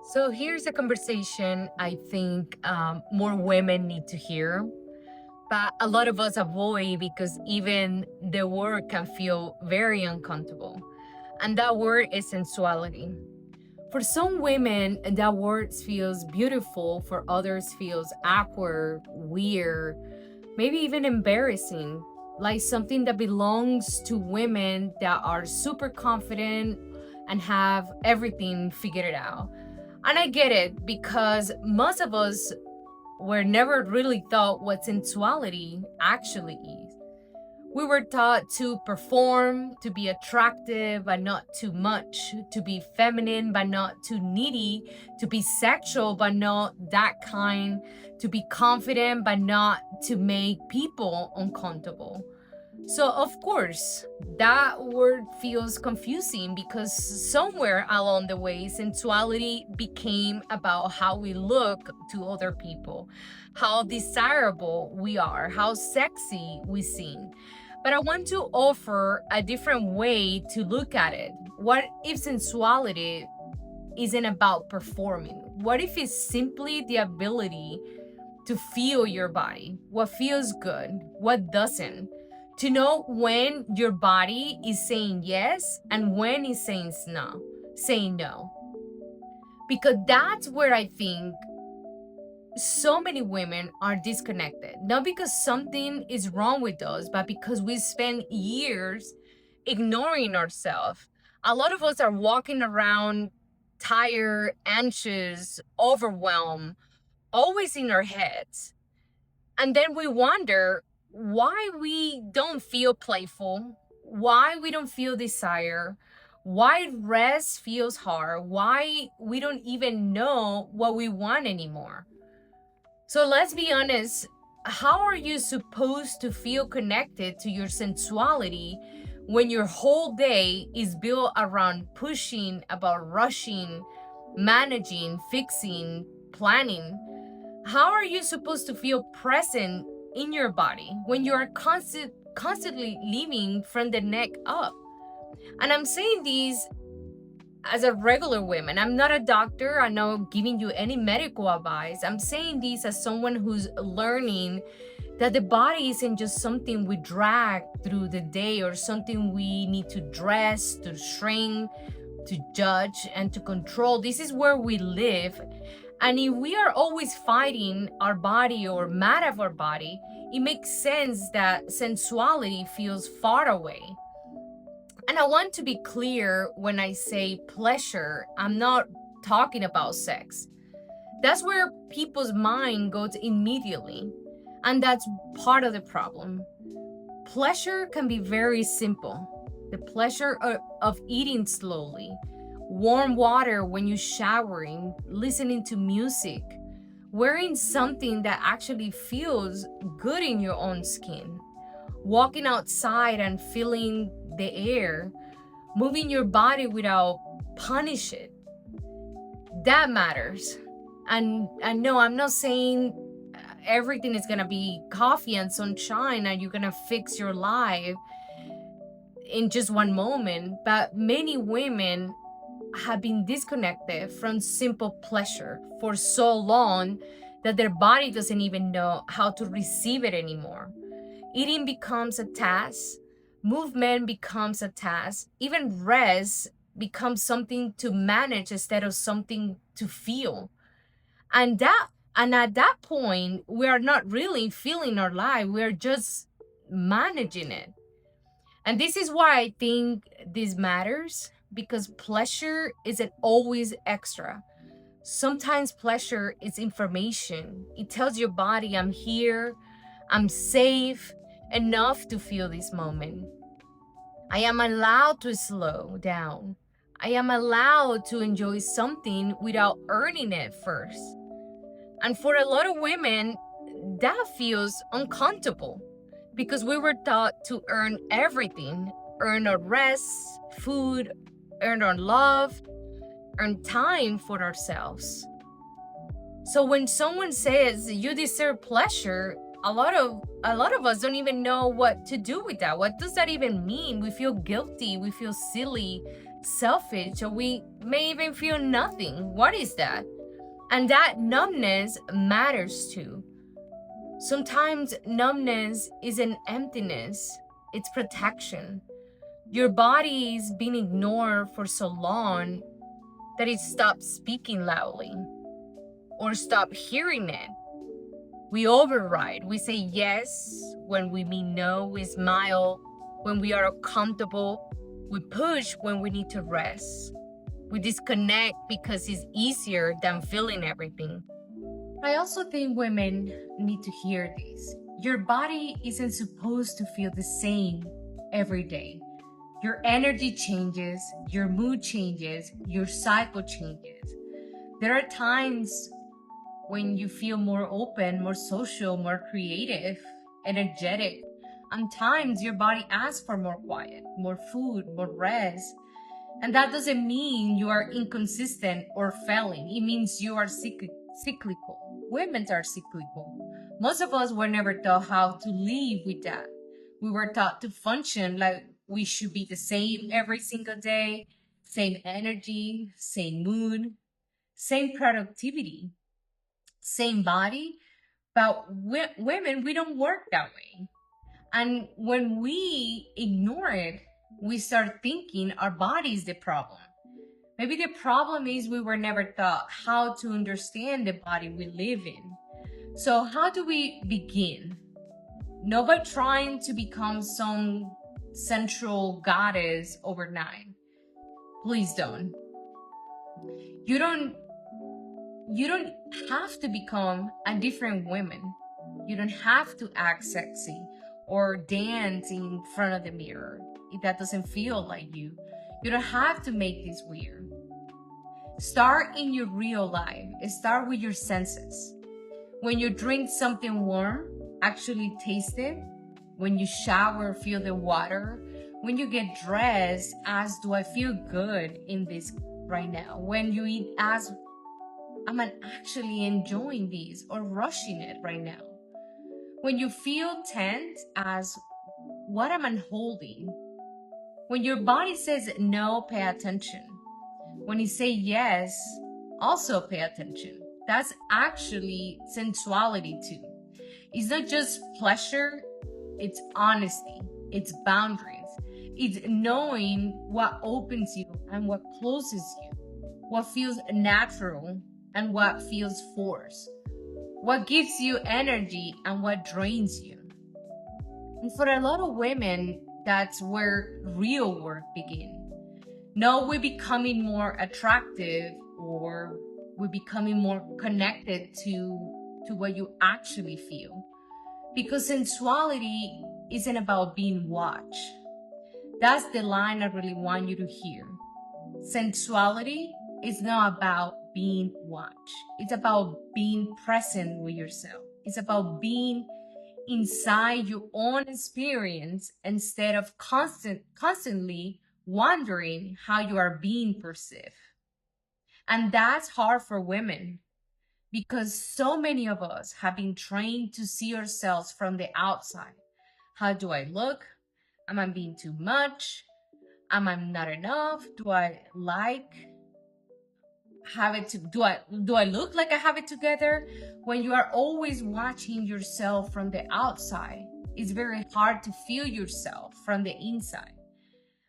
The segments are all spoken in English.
So here's a conversation I think more women need to hear, but a lot of us avoid because even the word can feel very uncomfortable. And that word is sensuality. For some women, that word feels beautiful, for others feels awkward, weird, maybe even embarrassing, like something that belongs to women that are super confident and have everything figured out. And I get it because most of us were never really taught what sensuality actually is. We were taught to perform, to be attractive, but not too much, to be feminine, but not too needy, to be sexual, but not that kind, to be confident, but not to make people uncomfortable. So, of course, that word feels confusing because somewhere along the way, sensuality became about how we look to other people, how desirable we are, how sexy we seem. But I want to offer a different way to look at it. What if sensuality isn't about performing? What if it's simply the ability to feel your body, what feels good, what doesn't, to know when your body is saying yes and when it's saying no. Because that's where I think so many women are disconnected. Not because something is wrong with us, but because we spend years ignoring ourselves. A lot of us are walking around tired, anxious, overwhelmed, always in our heads. And then we wonder why we don't feel playful, why we don't feel desire, why rest feels hard, why we don't even know what we want anymore. So let's be honest, how are you supposed to feel connected to your sensuality when your whole day is built around pushing, about rushing, managing, fixing, planning? How are you supposed to feel present in your body when you are constantly living from the neck up? And I'm saying this as a regular woman. I'm not a doctor. I'm not giving you any medical advice. I'm saying this as someone who's learning that the body isn't just something we drag through the day or something we need to dress, to shrink, to judge, and to control. This is where we live. And if we are always fighting our body or mad at our body, it makes sense that sensuality feels far away. And I want to be clear when I say pleasure, I'm not talking about sex. That's where people's mind goes immediately. And that's part of the problem. Pleasure can be very simple. The pleasure of eating slowly, warm water when you're showering, listening to music, wearing something that actually feels good in your own skin, walking outside and feeling the air, moving your body without punish it. That matters. And no, I'm not saying everything is gonna be coffee and sunshine and you're gonna fix your life in just one moment, but many women have been disconnected from simple pleasure for so long that their body doesn't even know how to receive it anymore. Eating becomes a task, movement becomes a task, even rest becomes something to manage instead of something to feel. And at that point, we are not really feeling our life, we are just managing it. And this is why I think this matters, because pleasure isn't always extra. Sometimes pleasure is information. It tells your body, I'm here, I'm safe enough to feel this moment. I am allowed to slow down. I am allowed to enjoy something without earning it first. And for a lot of women, that feels uncomfortable because we were taught to earn everything, earn our rest, food, earn our love, earn time for ourselves. So when someone says you deserve pleasure, a lot of us don't even know what to do with that. What does that even mean? We feel guilty, we feel silly, selfish, or we may even feel nothing. What is that? And that numbness matters too. Sometimes numbness is an emptiness, it's protection. Your body is being ignored for so long that it stops speaking loudly or stop hearing it. We override. We say yes when we mean no. We smile when we are uncomfortable. We push when we need to rest. We disconnect because it's easier than feeling everything. I also think women need to hear this. Your body isn't supposed to feel the same every day. Your energy changes, your mood changes, your cycle changes. There are times when you feel more open, more social, more creative, energetic. And times your body asks for more quiet, more food, more rest. And that doesn't mean you are inconsistent or failing. It means you are cyclical. Women are cyclical. Most of us were never taught how to live with that. We were taught to function like we should be the same every single day, same energy, same mood, same productivity, same body. But women, we don't work that way. And when we ignore it, we start thinking our body is the problem. Maybe the problem is we were never taught how to understand the body we live in. So how do we begin? Not by trying to become some central goddess overnight. Please don't. You don't have to become a different woman. You don't have to act sexy or dance in front of the mirror if that doesn't feel like you. You don't have to make this weird. Start in your real life. Start with your senses. When you drink something warm, actually taste it. When you shower, feel the water. When you get dressed, ask, do I feel good in this right now? When you eat, ask, am I actually enjoying this or rushing it right now? When you feel tense, ask, what am I holding? When your body says no, pay attention. When you say yes, also pay attention. That's actually sensuality too. It's not just pleasure, it's honesty, it's boundaries. It's knowing what opens you and what closes you, what feels natural and what feels forced, what gives you energy and what drains you. And for a lot of women, that's where real work begins. No, we're becoming more attractive or we're becoming more connected to what you actually feel. Because sensuality isn't about being watched. That's the line I really want you to hear. Sensuality is not about being watched. It's about being present with yourself. It's about being inside your own experience instead of constantly wondering how you are being perceived. And that's hard for women because so many of us have been trained to see ourselves from the outside. How do I look? Am I being too much? Am I not enough? Do I do I look like I have it together? When you are always watching yourself from the outside, it's very hard to feel yourself from the inside.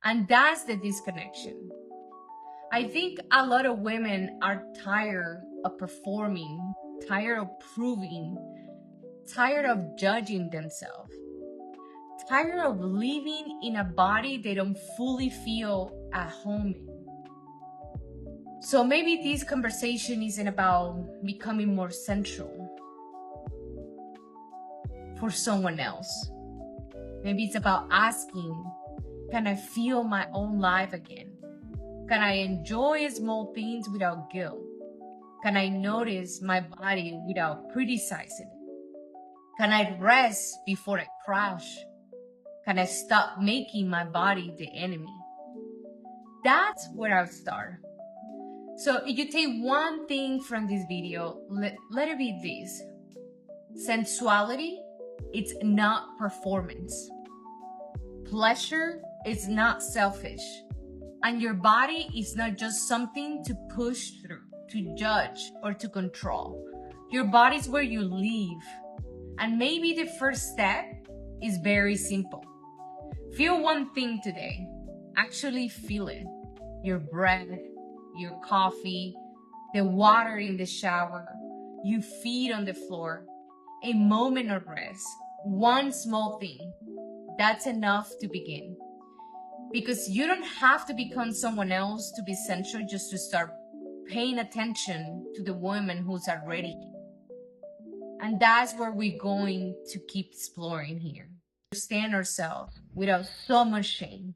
And that's the disconnection. I think a lot of women are tired of performing, tired of proving, tired of judging themselves, tired of living in a body they don't fully feel at home in. So maybe this conversation isn't about becoming more central for someone else. Maybe it's about asking, can I feel my own life again? Can I enjoy small things without guilt? Can I notice my body without criticizing it? Can I rest before I crash? Can I stop making my body the enemy? That's where I'll start. So if you take one thing from this video, let it be this. Sensuality, it's not performance. Pleasure is not selfish. And your body is not just something to push through, to judge, or to control. Your body is where you live. And maybe the first step is very simple. Feel one thing today. Actually feel it. Your breath, your coffee, the water in the shower, your feet on the floor, a moment of rest, one small thing. That's enough to begin. Because you don't have to become someone else to be sensual, just to start paying attention to the woman who's already. And that's where we're going to keep exploring here. Understand ourselves without so much shame.